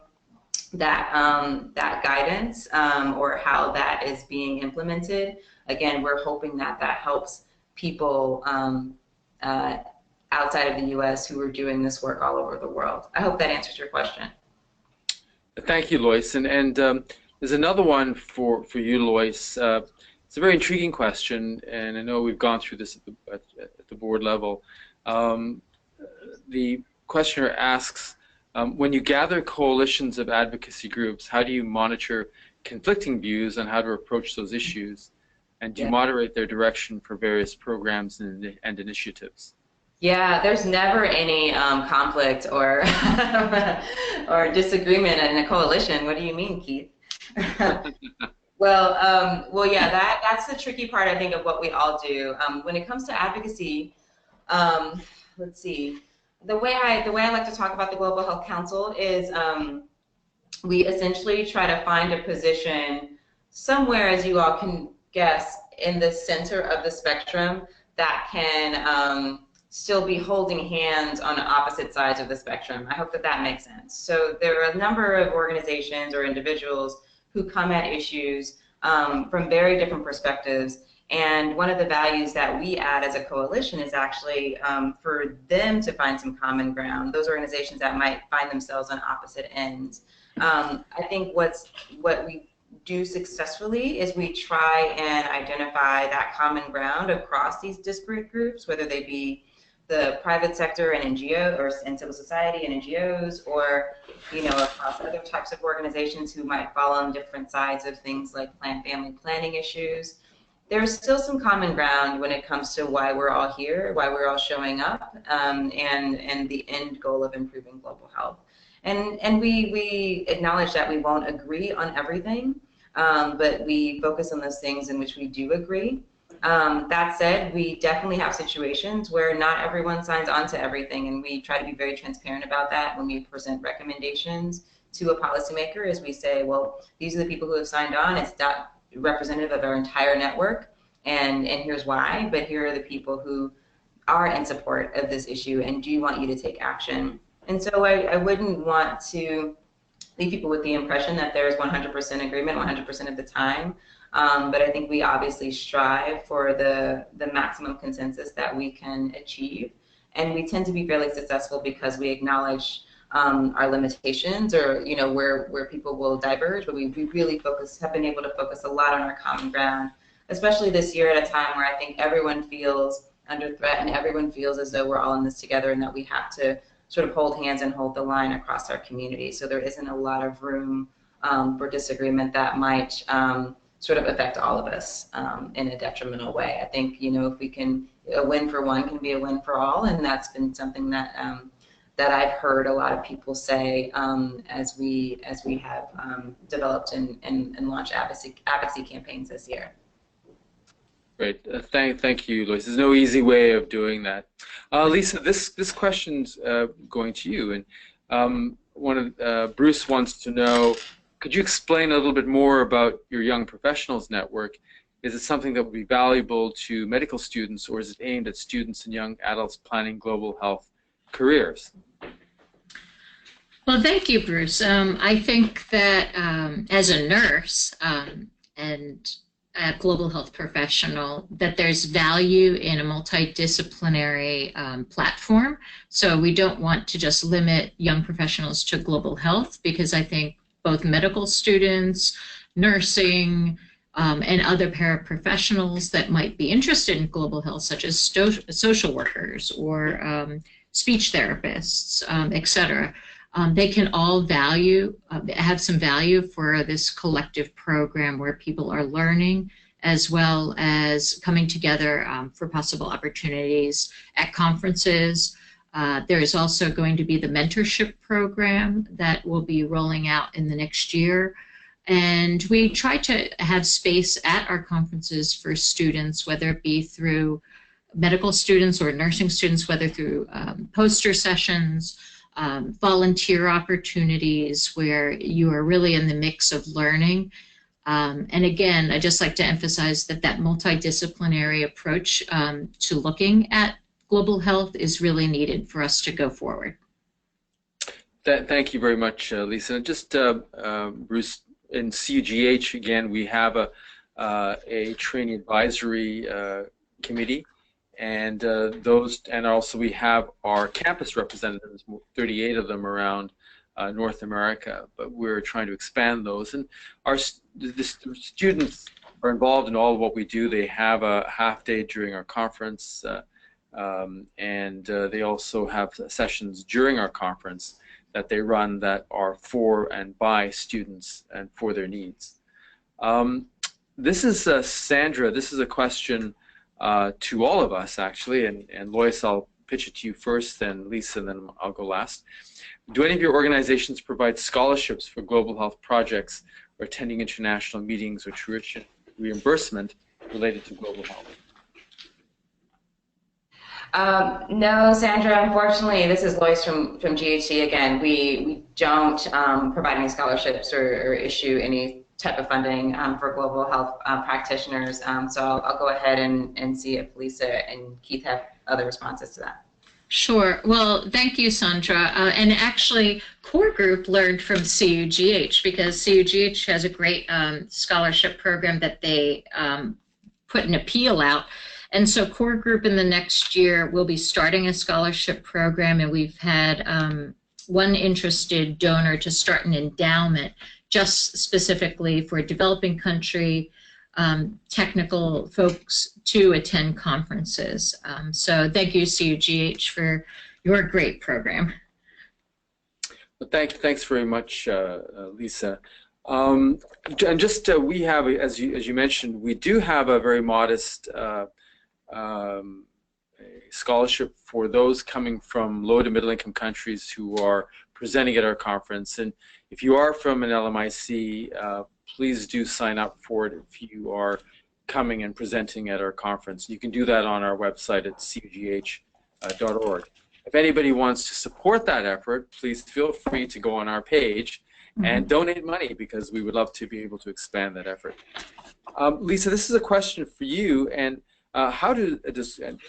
S3: that, that guidance or how that is being implemented, again, we're hoping that that helps people outside of the U.S. who are doing this work all over the world. I hope that answers your question.
S1: Thank you, Loyce. And there's another one for you, Loyce. It's a very intriguing question, and I know we've gone through this at the board level. The questioner asks, when you gather coalitions of advocacy groups, how do you monitor conflicting views on how to approach those issues? And do you moderate their direction for various programs and initiatives?
S3: Yeah, there's never any conflict or or disagreement in a coalition. What do you mean, Keith? Well, yeah, that's the tricky part, I think, of what we all do. When it comes to advocacy, let's see. The way I like to talk about the Global Health Council is we essentially try to find a position somewhere, as you all can guess, in the center of the spectrum that can still be holding hands on opposite sides of the spectrum. I hope that that makes sense. So there are a number of organizations or individuals who come at issues from very different perspectives. And one of the values that we add as a coalition is actually for them to find some common ground, those organizations that might find themselves on opposite ends. I think what we do successfully is we try and identify that common ground across these disparate groups, whether they be the private sector and NGO or and civil society and NGOs, or across other types of organizations who might fall on different sides of things like planned family planning issues. There's still some common ground when it comes to why we're all here, why we're all showing up, and the end goal of improving global health. And we acknowledge that we won't agree on everything, but we focus on those things in which we do agree. That said, we definitely have situations where not everyone signs on to everything, and we try to be very transparent about that when we present recommendations to a policymaker, as we say, well, these are the people who have signed on. It's not representative of our entire network, and here's why, but here are the people who are in support of this issue and do want you to take action. And so I wouldn't want to leave people with the impression that there's 100% agreement 100% of the time. But I think we obviously strive for the maximum consensus that we can achieve. And we tend to be fairly successful because we acknowledge our limitations, or where people will diverge, but we really have been able to focus a lot on our common ground, especially this year at a time where I think everyone feels under threat and everyone feels as though we're all in this together and that we have to sort of hold hands and hold the line across our community. So there isn't a lot of room for disagreement that might sort of affect all of us in a detrimental way. I think, if we can, a win for one can be a win for all, and that's been something that that I've heard a lot of people say as we have developed and launched advocacy campaigns this year.
S1: Great, thank you, Loyce. There's no easy way of doing that. Lisa, this question's going to you, and Bruce wants to know, could you explain a little bit more about your Young Professionals Network? Is it something that would be valuable to medical students, or is it aimed at students and young adults planning global health careers?
S2: Well, thank you, Bruce. I think that as a nurse and a global health professional, that there's value in a multidisciplinary platform. So we don't want to just limit young professionals to global health, because I think both medical students, nursing, and other paraprofessionals that might be interested in global health, such as social workers or speech therapists, etc. They can all have some value for this collective program where people are learning as well as coming together for possible opportunities at conferences. There is also going to be the mentorship program that will be rolling out in the next year. And we try to have space at our conferences for students, whether it be through medical students or nursing students, whether through poster sessions, volunteer opportunities where you are really in the mix of learning. And again, I just like to emphasize that multidisciplinary approach to looking at global health is really needed for us to go forward.
S1: Thank you very much, Lisa. And just Bruce, in CUGH, again, we have a training advisory committee, and also we have our campus representatives, 38 of them around North America, but we're trying to expand those. And the students are involved in all of what we do. They have a half day during our conference, and they also have sessions during our conference that they run that are for and by students and for their needs. This is Sandra. This is a question to all of us, actually, and Loyce, I'll pitch it to you first, then Lisa, and then I'll go last. Do any of your organizations provide scholarships for global health projects or attending international meetings or tuition reimbursement related to global health?
S3: No, Sandra, unfortunately, this is Loyce from GHC again. We don't provide any scholarships or issue any type of funding for global health practitioners. So I'll go ahead and see if Lisa and Keith have other responses to that.
S2: Sure. Well, thank you, Sandra. And actually, Core Group learned from CUGH because CUGH has a great scholarship program that they put an appeal out. And so Core Group in the next year will be starting a scholarship program, and we've had one interested donor to start an endowment just specifically for a developing country technical folks to attend conferences. So thank you, CUGH, for your great program.
S1: Well, thanks very much, Lisa. And just we have, as you mentioned, we do have a very modest scholarship for those coming from low to middle income countries who are presenting at our conference. And if you are from an LMIC, please do sign up for it if you are coming and presenting at our conference. You can do that on our website at cugh.org. If anybody wants to support that effort, please feel free to go on our page and donate money, because we would love to be able to expand that effort. Lisa, this is a question for you, and how do,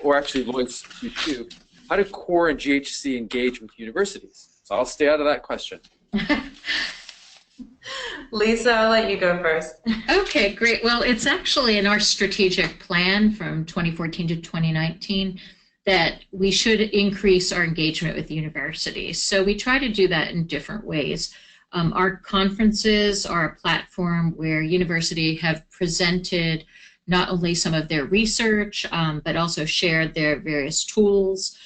S1: or actually Loyce, you too, how do CORE and GHC engage with universities? So I'll stay out of that question.
S3: Lisa, I'll let you go first.
S2: Okay, great. Well, it's actually in our strategic plan from 2014 to 2019 that we should increase our engagement with universities. So we try to do that in different ways. Our conferences are a platform where universities have presented not only some of their research, but also shared their various tools.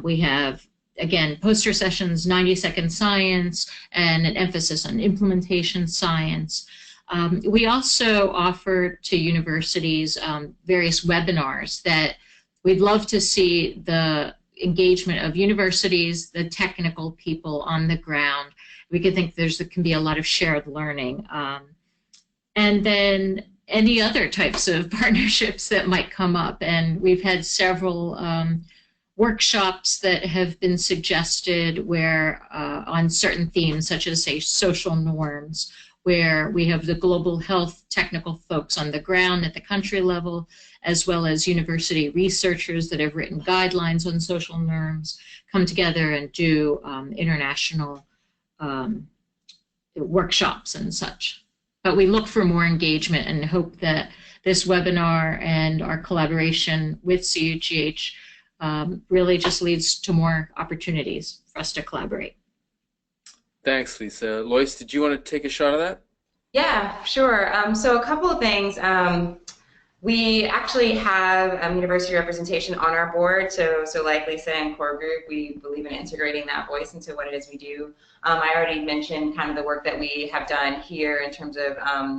S2: We have, again, poster sessions, 90-second science, and an emphasis on implementation science. We also offer to universities various webinars that we'd love to see the engagement of universities, the technical people on the ground. We can think there can be a lot of shared learning. And then any other types of partnerships that might come up. And we've had several workshops that have been suggested where on certain themes, such as, say, social norms, where we have the global health technical folks on the ground at the country level, as well as university researchers that have written guidelines on social norms, come together and do international workshops and such. But we look for more engagement and hope that this webinar and our collaboration with CUGH really just leads to more opportunities for us to collaborate.
S1: Thanks, Lisa. Loyce, did you want to take a shot at that?
S3: Yeah, sure. So a couple of things. We actually have university representation on our board. So like Lisa and Core Group, we believe in integrating that voice into what it is we do. I already mentioned kind of the work that we have done here in terms of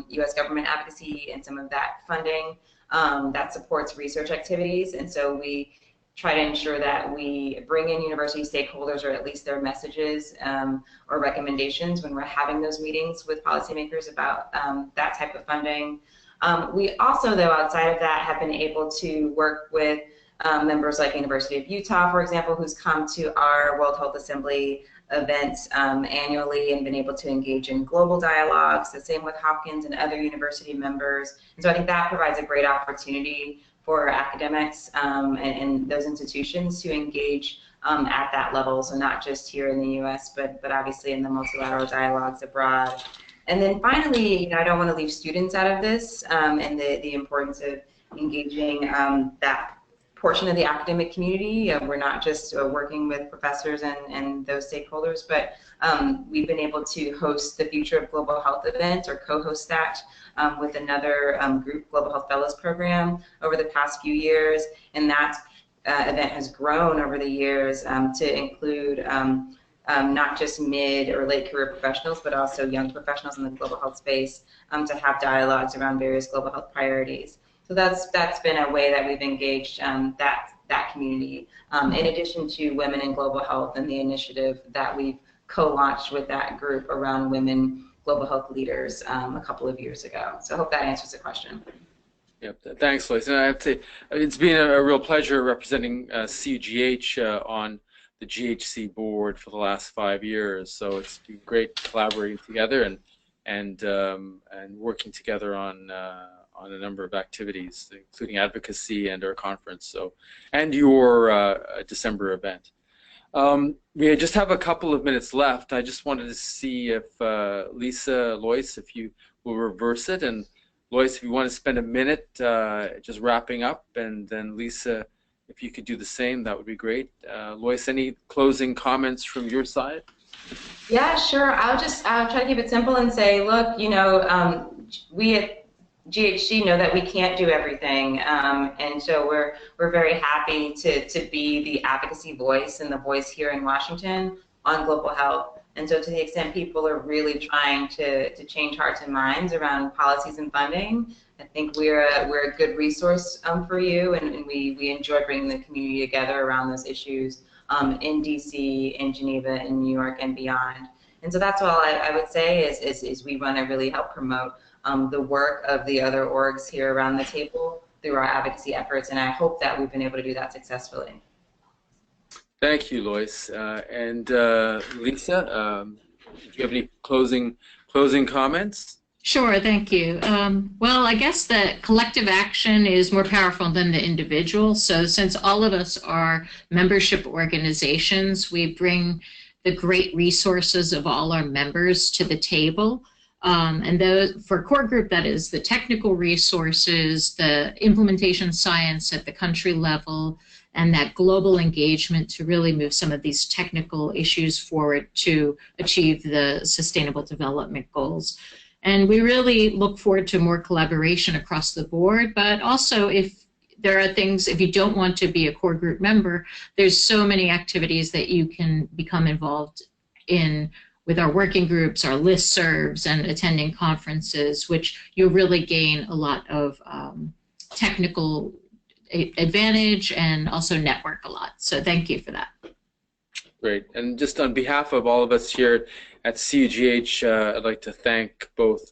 S3: U.S. government advocacy and some of that funding that supports research activities. And so we try to ensure that we bring in university stakeholders, or at least their messages or recommendations when we're having those meetings with policymakers about that type of funding. We also, though, outside of that, have been able to work with members like University of Utah, for example, who's come to our World Health Assembly events annually and been able to engage in global dialogues. The same with Hopkins and other university members. And so I think that provides a great opportunity for academics and those institutions to engage at that level. So not just here in the U.S., but obviously in the multilateral dialogues abroad. And then finally, I don't want to leave students out of this and the importance of engaging that portion of the academic community. We're not just working with professors and those stakeholders, but we've been able to host the Future of Global Health event, or co-host that with another group, Global Health Fellows Program, over the past few years. And that event has grown over the years to include not just mid or late career professionals, but also young professionals in the global health space to have dialogues around various global health priorities. So that's been a way that we've engaged that community, in addition to Women in Global Health and the initiative that we've co-launched with that group around women global health leaders a couple of years ago. So I hope that answers the question.
S1: Yep. Thanks, Loyce. And I have to say, it's been a real pleasure representing CUGH on the GHC board for the last 5 years. So it's been great collaborating together and working together on a number of activities, including advocacy and our conference. So, and your December event. We just have a couple of minutes left. I just wanted to see if Lisa, Loyce, if you will reverse it, and Loyce, if you want to spend a minute just wrapping up, and then Lisa, if you could do the same, that would be great. Loyce, any closing comments from your side?
S3: Yeah, sure. I'll try to keep it simple and say, look, we at GHC know that we can't do everything, and so we're very happy to be the advocacy voice and the voice here in Washington on global health. And so to the extent people are really trying to change hearts and minds around policies and funding, I think we're a good resource for you, and we enjoy bringing the community together around those issues in DC, in Geneva, in New York, and beyond. And so that's all I would say is we want to really help promote the work of the other orgs here around the table through our advocacy efforts, and I hope that we've been able to do that successfully.
S1: Thank you, Loyce. And Lisa, do you have any closing comments?
S2: Sure, thank you. Well, I guess that collective action is more powerful than the individual. So since all of us are membership organizations, we bring the great resources of all our members to the table. And those, for Core Group, that is the technical resources, the implementation science at the country level, and that global engagement to really move some of these technical issues forward to achieve the Sustainable Development Goals. And we really look forward to more collaboration across the board, but also if there are things, if you don't want to be a Core Group member, there's so many activities that you can become involved in with our working groups, our listservs, and attending conferences, which you'll really gain a lot of technical advantage and also network a lot. So thank you for that.
S1: Great. And just on behalf of all of us here at CUGH, I'd like to thank both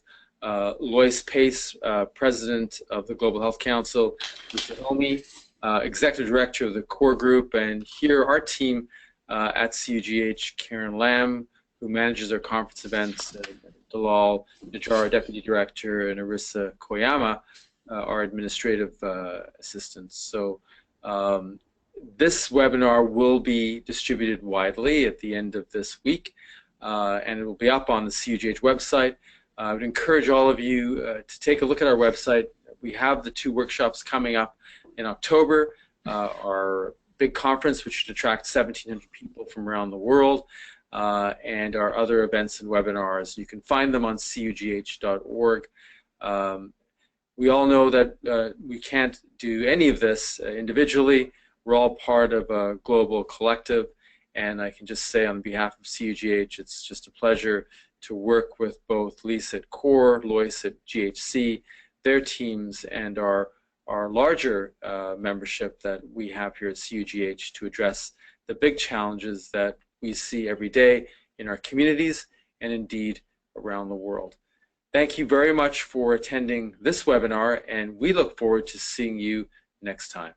S1: Loyce Pace, President of the Global Health Council, Mr. Hilmi, Executive Director of the Core Group, and here our team at CUGH, Karen Lamb, who manages our conference events, Dalal Najjar, Deputy Director, and Arissa Koyama, our administrative assistants. So this webinar will be distributed widely at the end of this week, and it will be up on the CUGH website. I would encourage all of you to take a look at our website. We have the 2 workshops coming up in October, our big conference, which should attract 1,700 people from around the world, and our other events and webinars. You can find them on cugh.org. We all know that we can't do any of this individually. We're all part of a global collective, and I can just say on behalf of CUGH, it's just a pleasure to work with both Lisa at CORE, Loyce at GHC, their teams, and our larger membership that we have here at CUGH to address the big challenges that we see every day in our communities and indeed around the world. Thank you very much for attending this webinar, and we look forward to seeing you next time.